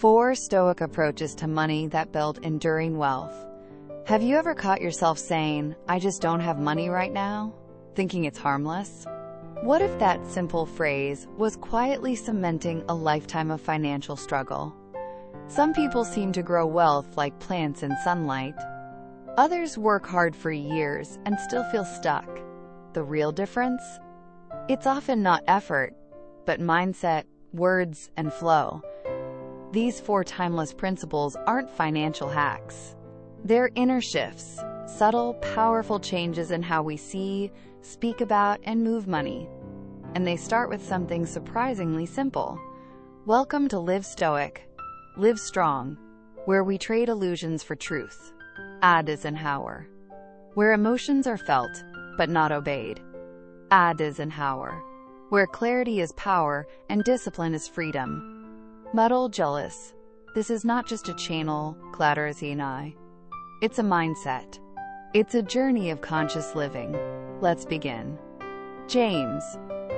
4 Stoic approaches to money that build enduring wealth. Have you ever caught yourself saying, "I just don't have money right now," thinking it's harmless? What if that simple phrase was quietly cementing a lifetime of financial struggle? Some people seem to grow wealth like plants in sunlight. Others work hard for years and still feel stuck. The real difference? It's often not effort, but mindset, words, and flow. These 4 timeless principles aren't financial hacks. They're inner shifts, subtle, powerful changes in how we see, speak about, and move money. And they start with something surprisingly simple. Welcome to Live Stoic, Live Strong, where we trade illusions for truth. Ad Eisenhower. Where emotions are felt, but not obeyed. Ad Eisenhower. Where clarity is power and discipline is freedom. Muddle Jealous. This is not just a channel, Clatter. It's a mindset. It's a journey of conscious living. Let's begin. James,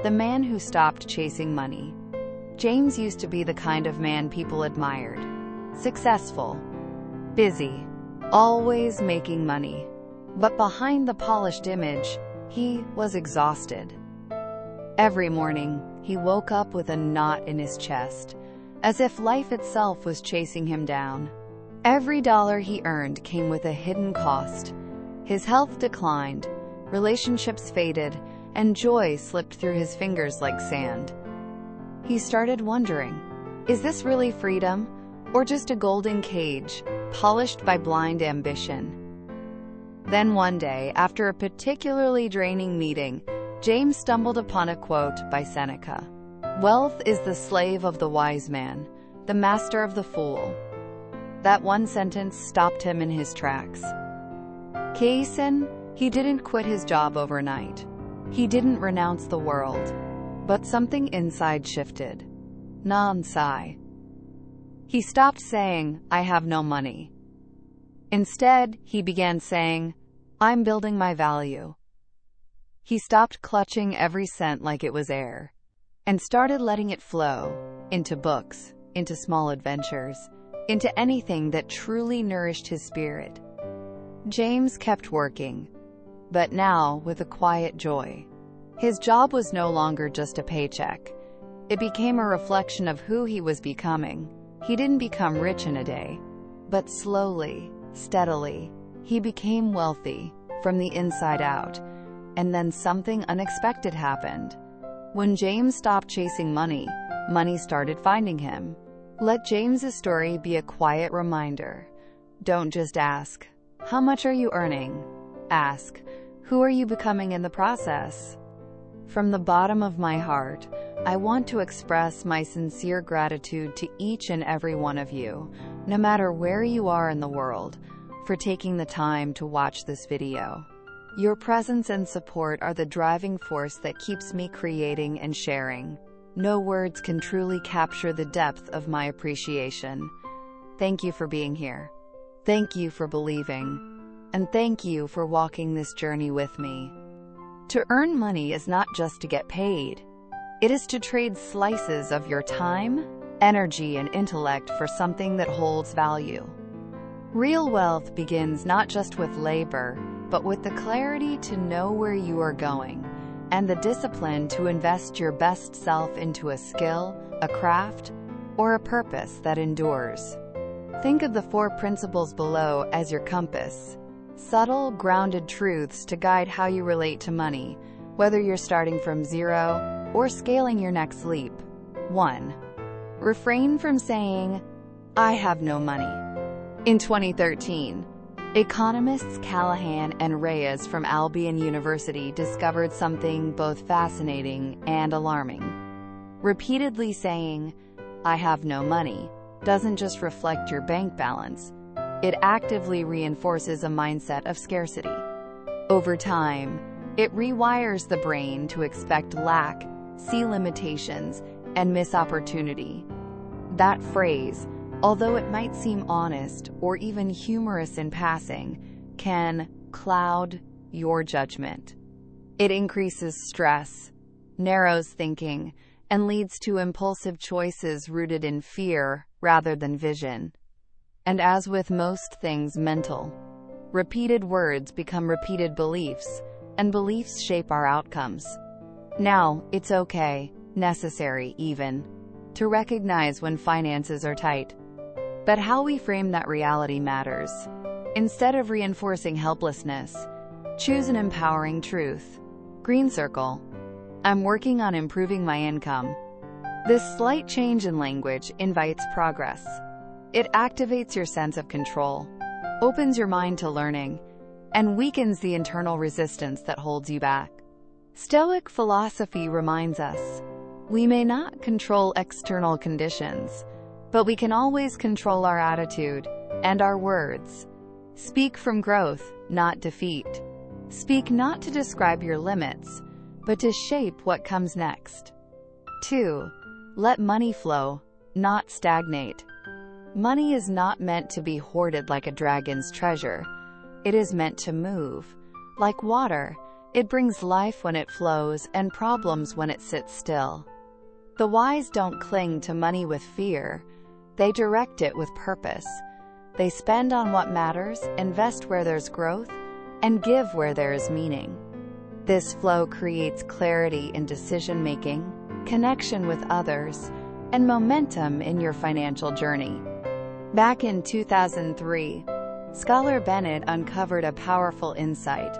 the man who stopped chasing money. James used to be the kind of man people admired. Successful, busy, always making money. But behind the polished image, he was exhausted. Every morning, he woke up with a knot in his chest, as if life itself was chasing him down. Every dollar he earned came with a hidden cost. His health declined, relationships faded, and joy slipped through his fingers like sand. He started wondering, is this really freedom, or just a golden cage, polished by blind ambition? Then one day, after a particularly draining meeting, James stumbled upon a quote by Seneca. "Wealth is the slave of the wise man, the master of the fool." That one sentence stopped him in his tracks. Kaysen, he didn't quit his job overnight. He didn't renounce the world. But something inside shifted. Nansai. He stopped saying, "I have no money." Instead, he began saying, "I'm building my value." He stopped clutching every cent like it was air, and started letting it flow into books, into small adventures, into anything that truly nourished his spirit. James kept working, but now with a quiet joy. His job was no longer just a paycheck. It became a reflection of who he was becoming. He didn't become rich in a day, but slowly, steadily, he became wealthy from the inside out. And then something unexpected happened. When James stopped chasing money, money started finding him. Let James's story be a quiet reminder. Don't just ask, "How much are you earning?" Ask, "Who are you becoming in the process?" From the bottom of my heart, I want to express my sincere gratitude to each and every one of you, no matter where you are in the world, for taking the time to watch this video. Your presence and support are the driving force that keeps me creating and sharing. No words can truly capture the depth of my appreciation. Thank you for being here. Thank you for believing. And thank you for walking this journey with me. To earn money is not just to get paid. It is to trade slices of your time, energy, and intellect for something that holds value. Real wealth begins not just with labor, but with the clarity to know where you are going, and the discipline to invest your best self into a skill, a craft, or a purpose that endures. Think of the 4 principles below as your compass. Subtle, grounded truths to guide how you relate to money, whether you're starting from zero or scaling your next leap. 1. Refrain from saying, "I have no money." In 2013, economists Callahan and Reyes from Albion University discovered something both fascinating and alarming. Repeatedly saying, "I have no money," doesn't just reflect your bank balance. It actively reinforces a mindset of scarcity. Over time, it rewires the brain to expect lack, see limitations, and miss opportunity. That phrase, although it might seem honest or even humorous in passing, can cloud your judgment. It increases stress, narrows thinking, and leads to impulsive choices rooted in fear rather than vision. And as with most things mental, repeated words become repeated beliefs, and beliefs shape our outcomes. Now, it's okay, necessary even, to recognize when finances are tight. But how we frame that reality matters. Instead of reinforcing helplessness, choose an empowering truth. Green circle. I'm working on improving my income. This slight change in language invites progress. It activates your sense of control, opens your mind to learning, and weakens the internal resistance that holds you back. Stoic philosophy reminds us, we may not control external conditions, but we can always control our attitude and our words. Speak from growth, not defeat. Speak not to describe your limits, but to shape what comes next. 2. Let money flow, not stagnate. Money is not meant to be hoarded like a dragon's treasure. It is meant to move. Like water, it brings life when it flows and problems when it sits still. The wise don't cling to money with fear. They direct it with purpose. They spend on what matters, invest where there's growth, and give where there is meaning. This flow creates clarity in decision-making, connection with others, and momentum in your financial journey. Back in 2003, scholar Bennett uncovered a powerful insight.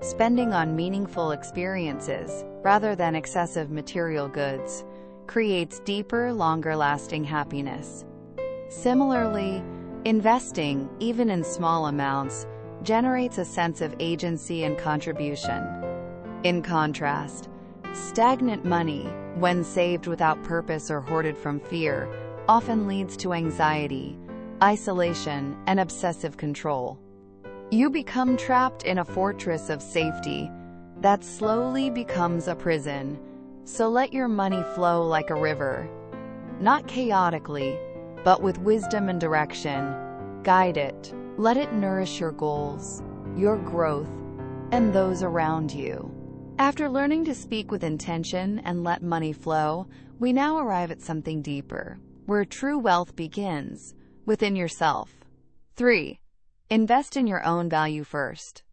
Spending on meaningful experiences, rather than excessive material goods, creates deeper, longer-lasting happiness. Similarly, investing, even in small amounts, generates a sense of agency and contribution. In contrast, stagnant money, when saved without purpose or hoarded from fear, often leads to anxiety, isolation, and obsessive control. You become trapped in a fortress of safety that slowly becomes a prison. So let your money flow like a river. Not chaotically, but with wisdom and direction. Guide it. Let it nourish your goals, your growth, and those around you. After learning to speak with intention and let money flow, we now arrive at something deeper, where true wealth begins, within yourself. 3. Invest in your own value first.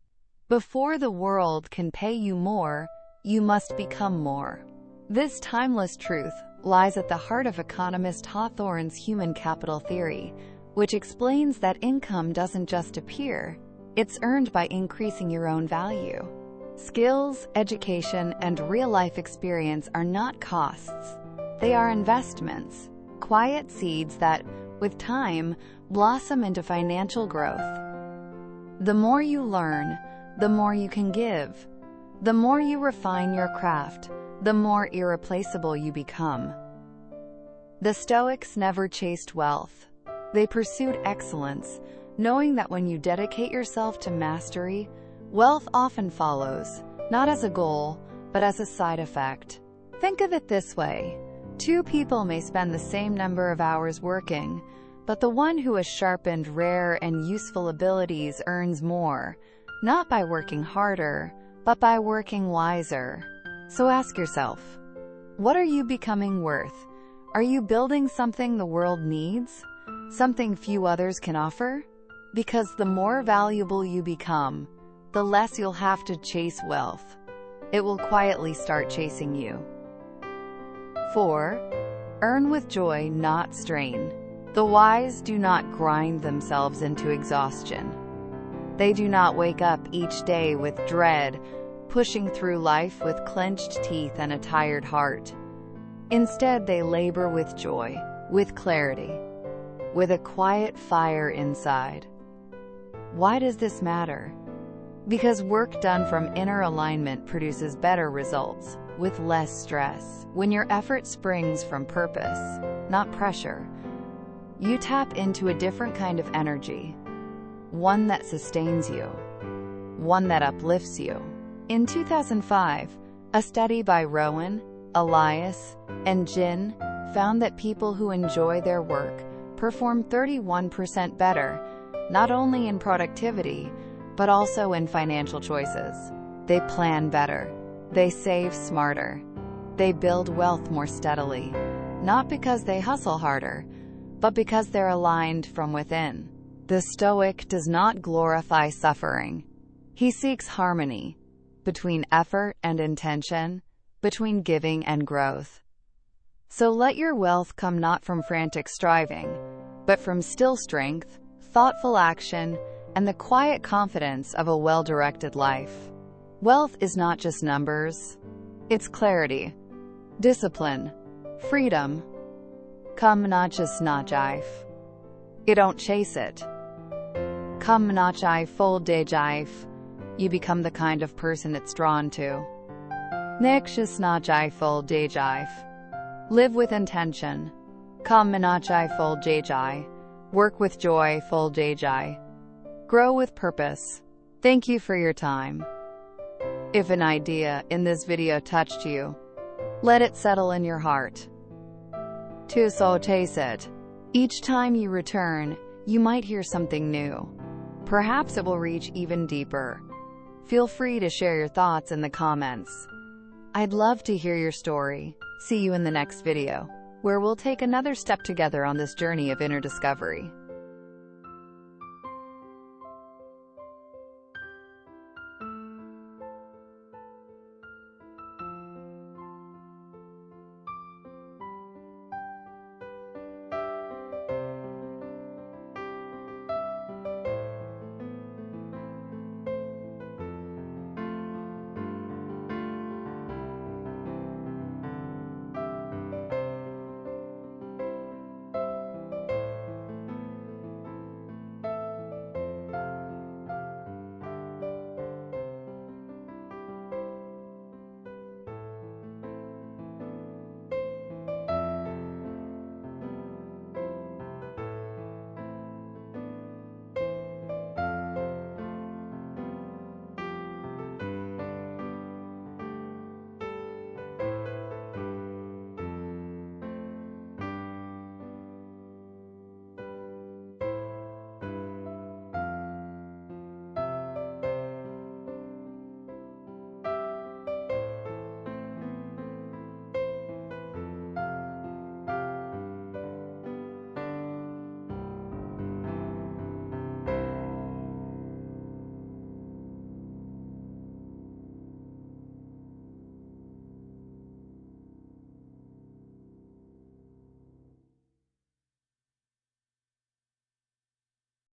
Before the world can pay you more, you must become more. This timeless truth lies at the heart of economist Hawthorne's human capital theory, which explains that income doesn't just appear, it's earned by increasing your own value. Skills, education, and real-life experience are not costs. They are investments, quiet seeds that, with time, blossom into financial growth. The more you learn, the more you can give. The more you refine your craft, the more irreplaceable you become. The Stoics never chased wealth. They pursued excellence, knowing that when you dedicate yourself to mastery, wealth often follows, not as a goal, but as a side effect. Think of it this way. Two people may spend the same number of hours working, but the one who has sharpened rare and useful abilities earns more, not by working harder, but by working wiser. So ask yourself, what are you becoming worth? Are you building something the world needs? Something few others can offer? Because the more valuable you become, the less you'll have to chase wealth. It will quietly start chasing you. 4. Earn with joy, not strain. The wise do not grind themselves into exhaustion. They do not wake up each day with dread, pushing through life with clenched teeth and a tired heart. Instead, they labor with joy, with clarity, with a quiet fire inside. Why does this matter? Because work done from inner alignment produces better results, with less stress. When your effort springs from purpose, not pressure, you tap into a different kind of energy, one that sustains you, one that uplifts you. In 2005, a study by Rowan, Elias, and Jin found that people who enjoy their work perform 31% better, not only in productivity, but also in financial choices. They plan better. They save smarter. They build wealth more steadily, not because they hustle harder, but because they're aligned from within. The Stoic does not glorify suffering. He seeks harmony between effort and intention, between giving and growth. So let your wealth come not from frantic striving, but from still strength, thoughtful action, and the quiet confidence of a well-directed life. Wealth is not just numbers. It's clarity, discipline, freedom. Come not just not jive. You don't chase it. Come not jive full day jive. You become the kind of person it's drawn to. Nick just not jive full day jive. Live with intention. Come not jive full day jive. Work with joy full day jive. Grow with purpose. Thank you for your time. If an idea in this video touched you, let it settle in your heart. To so taste it. Each time you return, you might hear something new. Perhaps it will reach even deeper. Feel free to share your thoughts in the comments. I'd love to hear your story. See you in the next video, where we'll take another step together on this journey of inner discovery.